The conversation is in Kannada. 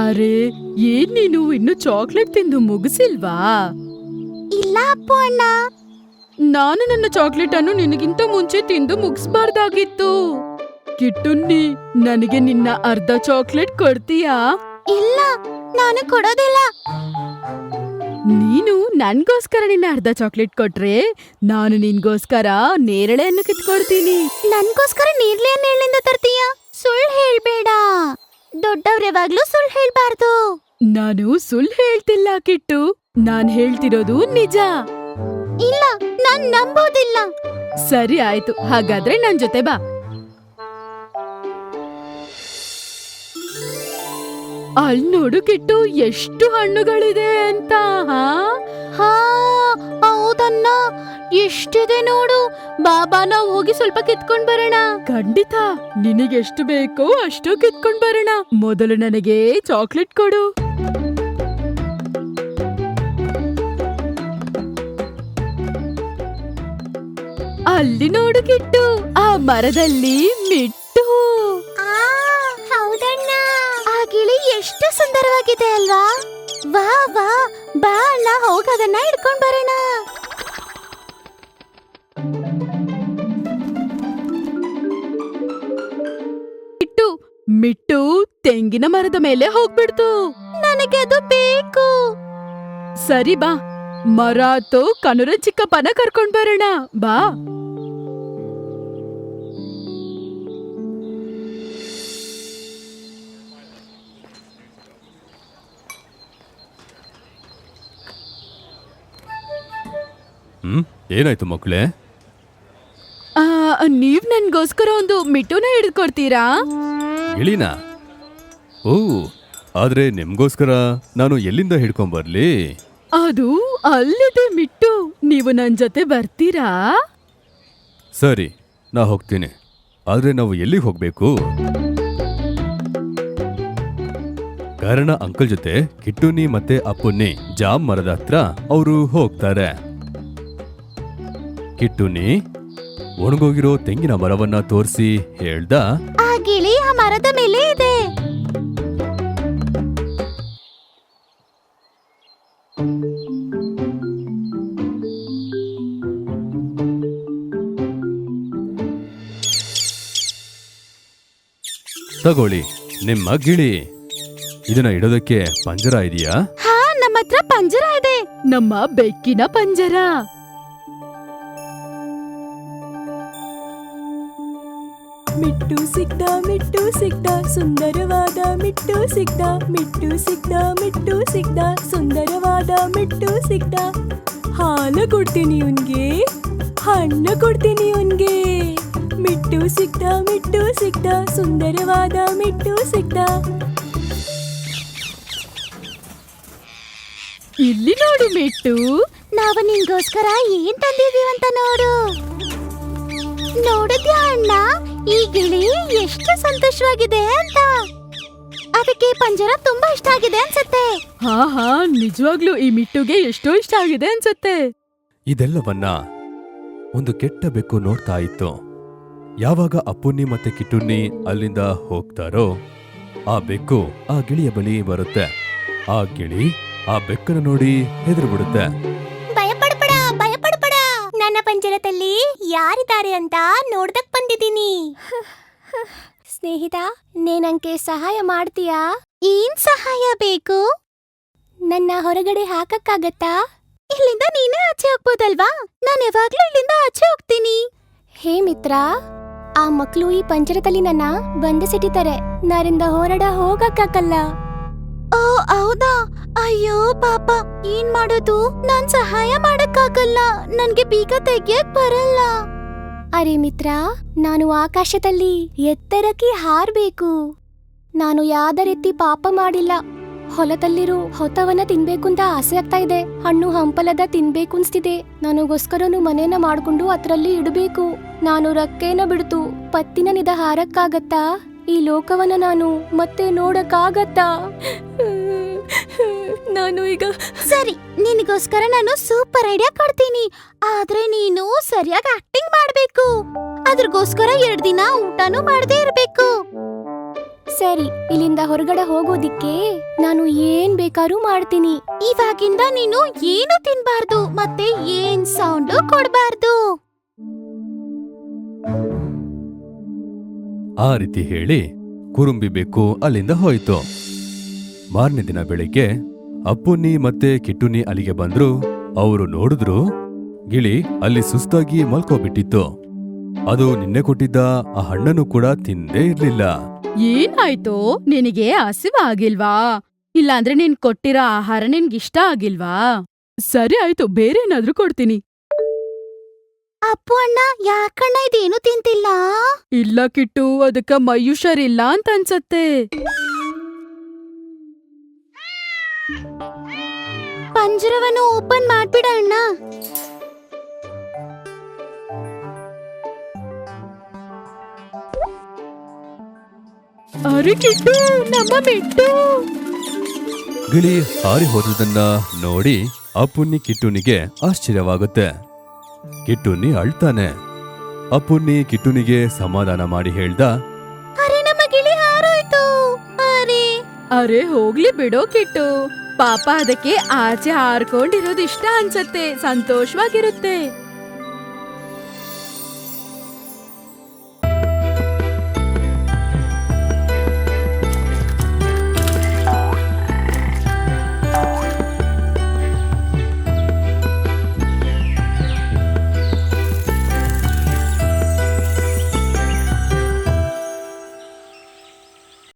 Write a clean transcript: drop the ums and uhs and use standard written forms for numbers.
ಅರೆ, ಏನ್ ನೀನು ಇನ್ನು ಚಾಕ್ಲೇಟ್ ತಿಂದು ಮುಗಿಸಿಲ್ವಾ? ಇಲ್ಲ ಅಪ್ಪು ಅಣ್ಣ. ನಾನು ನನ್ನ ಚಾಕ್ಲೇಟ್ ಅನ್ನು ನಿನಗಿಂತ ಮುಂಚೆ ತಿಂದು ಮುಗಿಸ್ಬಾರ್ದಾಗಿತ್ತು. ಕಿಟ್ಟುನ್ನಿ, ನನಗೆ ನಿನ್ನ ಅರ್ಧ ಚಾಕ್ಲೇಟ್ ಕೊಡ್ತೀಯಾ? ಇಲ್ಲ, ನಾನು ಕೊಡೋದಿಲ್ಲ. ನೀನು ನನ್ಗೋಸ್ಕರ ನಿನ್ನ ಅರ್ಧ ಚಾಕ್ಲೇಟ್ ಕೊಟ್ರೆ ನಾನು ನಿನ್ಗೋಸ್ಕರ ನೇರಳೆಯನ್ನು ಕಿತ್ಕೊಡ್ತೀನಿ. ನನ್ಗೋಸ್ಕರ ನೀರ್ಲೆಯನ್ನು ಎಲ್ಲಿಂದ ತರ್ತೀಯ? ಸುಳ್ಳು ಹೇಳ್ಬೇಡ. ದೊಡ್ಡವ್ರು ಯಾವಾಗ್ಲೂ ಸುಳ್ಳು ಹೇಳ್ಬಾರ್ದು. ನಾನು ಸುಳ್ಳು ಹೇಳ್ತಿಲ್ಲ ಕಿಟ್ಟು, ನಾನ್ ಹೇಳ್ತಿರೋದು ನಿಜ. ಇಲ್ಲ, ನಾನ್ ನಂಬೋದಿಲ್ಲ. ಸರಿ ಆಯ್ತು, ಹಾಗಾದ್ರೆ ನನ್ ಜೊತೆ ಬಾ. ಅಲ್ ನೋಡು ಕಿಟ್ಟು, ಎಷ್ಟು ಹಣ್ಣುಗಳಿದೆ ಅಂತ. ಹಾ, ಹೌದನ್ನ, ಎಷ್ಟಿದೆ ನೋಡು. ಬಾಬಾ, ನಾವು ಹೋಗಿ ಸ್ವಲ್ಪ ಕಿತ್ಕೊಂಡ್ ಬರೋಣ. ಖಂಡಿತ, ನಿನಗೆಷ್ಟು ಬೇಕೋ ಅಷ್ಟು ಕಿತ್ಕೊಂಡ್ ಬರೋಣ. ಮೊದಲು ನನಗೆ ಚಾಕ್ಲೇಟ್ ಕೊಡು. ಅಲ್ಲಿ ನೋಡು ಕಿಟ್ಟು, ಆ ಮರದಲ್ಲಿ ಮಿಟ್ಟು. ಹೌದಣ್ಣ, ಆ ಗಿಳಿ ಎಷ್ಟು ಸುಂದರವಾಗಿದೆ ಅಲ್ವಾ? ವಾ ವಾ, ಬಾ ಅಣ್ಣ, ಹೋಗದನ್ನ ಹಿಡ್ಕೊಂಡ್ ಬರೋಣ. ಮಿಟ್ಟು ತೆಂಗಿನ ಮರದ ಮೇಲೆ ಹೋಗ್ಬಿಡ್ತು. ನನಗೆ ಅದು ಬೇಕು. ಸರಿ ಬಾ, ಮರ ಹತ್ತೋ ಕನುರ ಚಿಕ್ಕಪ್ಪನ ಕರ್ಕೊಂಡ್ ಬರೋಣ ಬಾ. ಏನಾಯ್ತು ಮಕ್ಕಳೇ? ನೀವ್ ನನ್ಗೋಸ್ಕರ ಒಂದು ಮಿಟ್ಟುನ ಹಿಡಿದ್ಕೊಡ್ತೀರಾ? ಗಿಳಿನಾ? ಓ, ಆದ್ರೆ ನಿಮ್ಗೋಸ್ಕರ ನಾನು ಎಲ್ಲಿಂದ ಹಿಡ್ಕೊಂಬರ್ಲಿ? ಅದು ಅಲ್ಲಿದೆ ಮಿಟ್ಟು, ನೀವು ನನ್ ಜೊತೆ ಬರ್ತೀರಾ? ಸರಿ, ನಾ ಹೋಗ್ತೀನಿ. ಆದ್ರೆ ನಾವು ಎಲ್ಲಿಗೆ ಹೋಗ್ಬೇಕು? ಕಾರಣ ಅಂಕಲ್ ಜೊತೆ ಕಿಟ್ಟುನಿ ಮತ್ತೆ ಅಪ್ಪುನ್ನಿ ಜಾಮ್ ಮರದ ಹತ್ರ ಅವರು ಹೋಗ್ತಾರೆ. ಕಿಟ್ಟುನಿ ಒಣಗೋಗಿರೋ ತೆಂಗಿನ ಮರವನ್ನ ತೋರಿಸಿ ಹೇಳ್ದ, ಆ ಗಿಳಿ ಆ ಮರದ ಮೇಲೆ ಇದೆ. ತಗೊಳ್ಳಿ ನಿಮ್ಮ ಗಿಳಿ. ಇದನ್ನ ಇಡೋದಕ್ಕೆ ಪಂಜರ ಇದೆಯಾ? ಹಾ, ನಮ್ಮ ಹತ್ರ ಪಂಜರ ಇದೆ. ನಮ್ಮ ಬೆಕ್ಕಿನ ಪಂಜರ. ಮಿಟ್ಟು ಸಿಕ್ದ ಸುಂದರವಾದ ಮಿಟ್ಟು ಸಿಕ್ದ. ಮಿಟ್ಟು ಸಿಕ್ದ ಸುಂದರವಾದ ಮಿಟ್ಟು ಸಿಕ್ದ. ಹಾಲು ಕೊಡ್ತೀನಿ ಉನ್ಗೆ, ಹಣ್ಣು ಕೊಡ್ತೀನಿ ಉನ್ಗೆ. ಮಿಟ್ಟು ಸಿಕ್ದ ಸುಂದರವಾದ ಮಿಟ್ಟು ಸಿಕ್ದ. ಇಲ್ಲಿ ನೋಡು ಮಿಟ್ಟು, ನಾವು ನಿನ್ಗೋಸ್ಕರ ಏನ್ ತಂದಿದೀವಂತ ನೋಡು. ನೋಡಿದ್ಯಾ ಅಣ್ಣ, ಈ ಗಿಳಿ ಎಷ್ಟು ಸಂತೋಷವಾಗಿದೆ ಅಂತ. ಅದಕ್ಕೆ ಪಂಜರ ತುಂಬಾ ಇಷ್ಟ ಆಗಿದೆ ಅನ್ಸತ್ತೆ. ಹಾ, ನಿಜವಾಗ್ಲೂ ಈ ಮಿಟ್ಟುಗೆ ಎಷ್ಟೋ ಇಷ್ಟ ಆಗಿದೆ ಅನ್ಸತ್ತೆ. ಇದೆಲ್ಲವನ್ನ ಒಂದು ಕೆಟ್ಟ ಬೆಕ್ಕು ನೋಡ್ತಾ ಇತ್ತು. ಯಾವಾಗ ಅಪ್ಪುನ್ನಿ ಮತ್ತೆ ಕಿಟ್ಟುನ್ನಿ ಅಲ್ಲಿಂದ ಹೋಗ್ತಾರೋ ಆ ಬೆಕ್ಕು ಆ ಗಿಳಿಯ ಬಳಿ ಬರುತ್ತೆ. ಆ ಗಿಳಿ ಆ ಬೆಕ್ಕನ್ನು ನೋಡಿ ಹೆದರಿ ಬಿಡುತ್ತೆ. ಭಯಪಡ್ಬೇಡ, ನನ್ನ ಪಂಜರದಲ್ಲಿ ಯಾರಿದ್ದಾರೆ ಅಂತ ನೋಡ್ದಕ್ ಬಂದಿದ್ದೀನಿ. ಸ್ನೇಹಿತ, ನೀನಂಗೆ ಸಹಾಯ ಮಾಡ್ತೀಯಾ? ಏನ್ ಸಹಾಯ ಬೇಕು? ನನ್ನ ಹೊರಗಡೆ ಹಾಕಕ್ಕಾಗತ್ತಾ? ಇಲ್ಲಿಂದ ನೀನೇ ಆಚೆ ಹೋಗ್ಬೋದಲ್ವಾ? ನಾನು ಯಾವಾಗ್ಲೂ ಇಲ್ಲಿಂದ ಆಚೆ ಹೋಗ್ತೀನಿ. ಹೇ ಮಿತ್ರ, ಆ ಮಕ್ಳು ಈ ಪಂಜರದಲ್ಲಿ ನನ್ನ ಬಂಧಿಸಿಟ್ಟಿದ್ದಾರೆ. ನಾರಿಂದ ಹೊರಡ ಹೋಗಕ್ಕಾಗಲ್ಲ. ಓ ಹೌದಾ? ಅಯ್ಯೋ ಪಾಪ, ಏನ್ ಮಾಡೋದು? ನಾನ್ ಸಹಾಯ ಮಾಡಕ್ಕಾಗಲ್ಲ, ನನ್ಗೆ ಬೀಗ ತೆಗಿಯಕ್ ಬರಲ್ಲ. ಅರೆ ಮಿತ್ರ, ನಾನು ಆಕಾಶದಲ್ಲಿ ಎತ್ತರಕ್ಕೆ ಹಾರ್ಬೇಕು. ನಾನು ಯಾವ್ದ ರೀತಿ ಪಾಪ ಮಾಡಿಲ್ಲ. ಹೊಲದಲ್ಲಿರೋ ಹೊತ್ತವನ್ನ ತಿನ್ಬೇಕು ಅಂತ ಆಸೆ ಆಗ್ತಾ ಇದೆ. ಹಣ್ಣು ಹಂಪಲದ ತಿನ್ಬೇಕು ಅನ್ಸ್ತಿದೆ. ನನಗೋಸ್ಕರನು ಮನೇನ ಮಾಡ್ಕೊಂಡು ಅದ್ರಲ್ಲಿ ಇಡಬೇಕು. ನಾನು ರಕ್ಕೇನ ಬಿಡ್ತು ಪತ್ತಿನ ನಿದ ಹಾರಕ್ಕಾಗತ್ತಾ? ಈ ಲೋಕವನ್ನ ನಾನು ಮತ್ತೆ ನೋಡಕ್ಕಾಗತ್ತಾ? ನಾನು ಈಗ ಸರಿ, ನಿನಗೋಸ್ಕರ ನಾನು ಸೂಪರ್ ಐಡಿಯಾ ಕೊಡ್ತೀನಿ. ಆದ್ರೆ ನೀನು ಸರಿಯಾಗಿ ಆಕ್ಟಿಂಗ್ ಮಾಡ್ಬೇಕು. ಅದ್ರಗೋಸ್ಕರ 2 ದಿನ ಊಟನೂ ಮಾಡದೇ ಇರ್ಬೇಕು. ಸರಿ, ಇಲ್ಲಿಂದ ಹೊರಗಡೆ ಹೋಗೋದಿಕ್ಕೆ ನಾನು ಏನ್ ಬೇಕಾದ್ರೂ ಮಾಡ್ತೀನಿ. ಇವಾಗಿಂದ ನೀನು ಏನು ತಿನ್ಬಾರ್ದು ಮತ್ತೆ ಏನ್ ಸೌಂಡು ಕೊಡ್ಬಾರ್ದು. ಆ ರೀತಿ ಹೇಳಿ ಕುರುಂಬಿ ಬೆಕ್ಕು ಅಲ್ಲಿಂದ ಹೋಯ್ತು. ಮಾರನೇ ದಿನ ಬೆಳಿಗ್ಗೆ ಅಪ್ಪುನ್ನಿ ಮತ್ತೆ ಕಿಟ್ಟುನಿ ಅಲ್ಲಿಗೆ ಬಂದ್ರು. ಅವರು ನೋಡಿದ್ರು, ಗಿಳಿ ಅಲ್ಲಿ ಸುಸ್ತಾಗಿ ಮಲ್ಕೋಬಿಟ್ಟಿತ್ತು. ಅದು ನಿನ್ನೆ ಕೊಟ್ಟಿದ್ದ ಆ ಹಣ್ಣನ್ನು ಕೂಡ ತಿಂದೇ ಇರ್ಲಿಲ್ಲ. ಏನಾಯ್ತು? ನಿನಗೆ ಹಸಿವಾಗಿಲ್ವಾ? ಇಲ್ಲಾಂದ್ರೆ ನೀನ್ ಕೊಟ್ಟಿರೋ ಆಹಾರ ನಿನ್ಗಿಷ್ಟ ಆಗಿಲ್ವಾ? ಸರಿ ಆಯ್ತು, ಬೇರೆ ಏನಾದ್ರೂ ಕೊಡ್ತೀನಿ. ಅಪ್ಪು ಅಣ್ಣ, ಯಾಕಣ್ಣ ಇದೇನು ತಿಂತಿಲ್ಲ? ಇಲ್ಲ ಕಿಟ್ಟು, ಅದಕ್ಕ ಮೈ ಹುಷಾರಿಲ್ಲ ಅಂತ ಅನ್ಸತ್ತೆ. ಪಂಜರವನ್ನು ಓಪನ್ ಮಾಡ್ಬಿಡ ಅಣ್ಣ. ಅರೆ ಕಿಟ್ಟು, ನಮ್ಮ ಮೆಟ್ಟು. ಗಿಳಿ ಹಾರಿ ಹೋದದನ್ನ ನೋಡಿ ಅಪ್ಪುನ್ನಿ ಕಿಟ್ಟುನಿಗೆ ಆಶ್ಚರ್ಯವಾಗುತ್ತೆ. ಕಿಟ್ಟುನಿ ಅಳ್ತಾನೆ. ಅಪ್ಪುನ್ನಿ ಕಿಟ್ಟುನಿಗೆ ಸಮಾಧಾನ ಮಾಡಿ ಹೇಳ್ದ, ಅರೆ ನಮ್ಮ ಗಿಳಿ ಹಾರೋಯ್ತು. ಅರೆ ಹೋಗ್ಲಿ ಬಿಡೋ ಕಿಟ್ಟು, ಪಾಪ ಅದಕ್ಕೆ ಆಚೆ ಹಾರ್ಕೊಂಡಿರೋದು ಇಷ್ಟ ಅನ್ಸತ್ತೆ, ಸಂತೋಷವಾಗಿರುತ್ತೆ.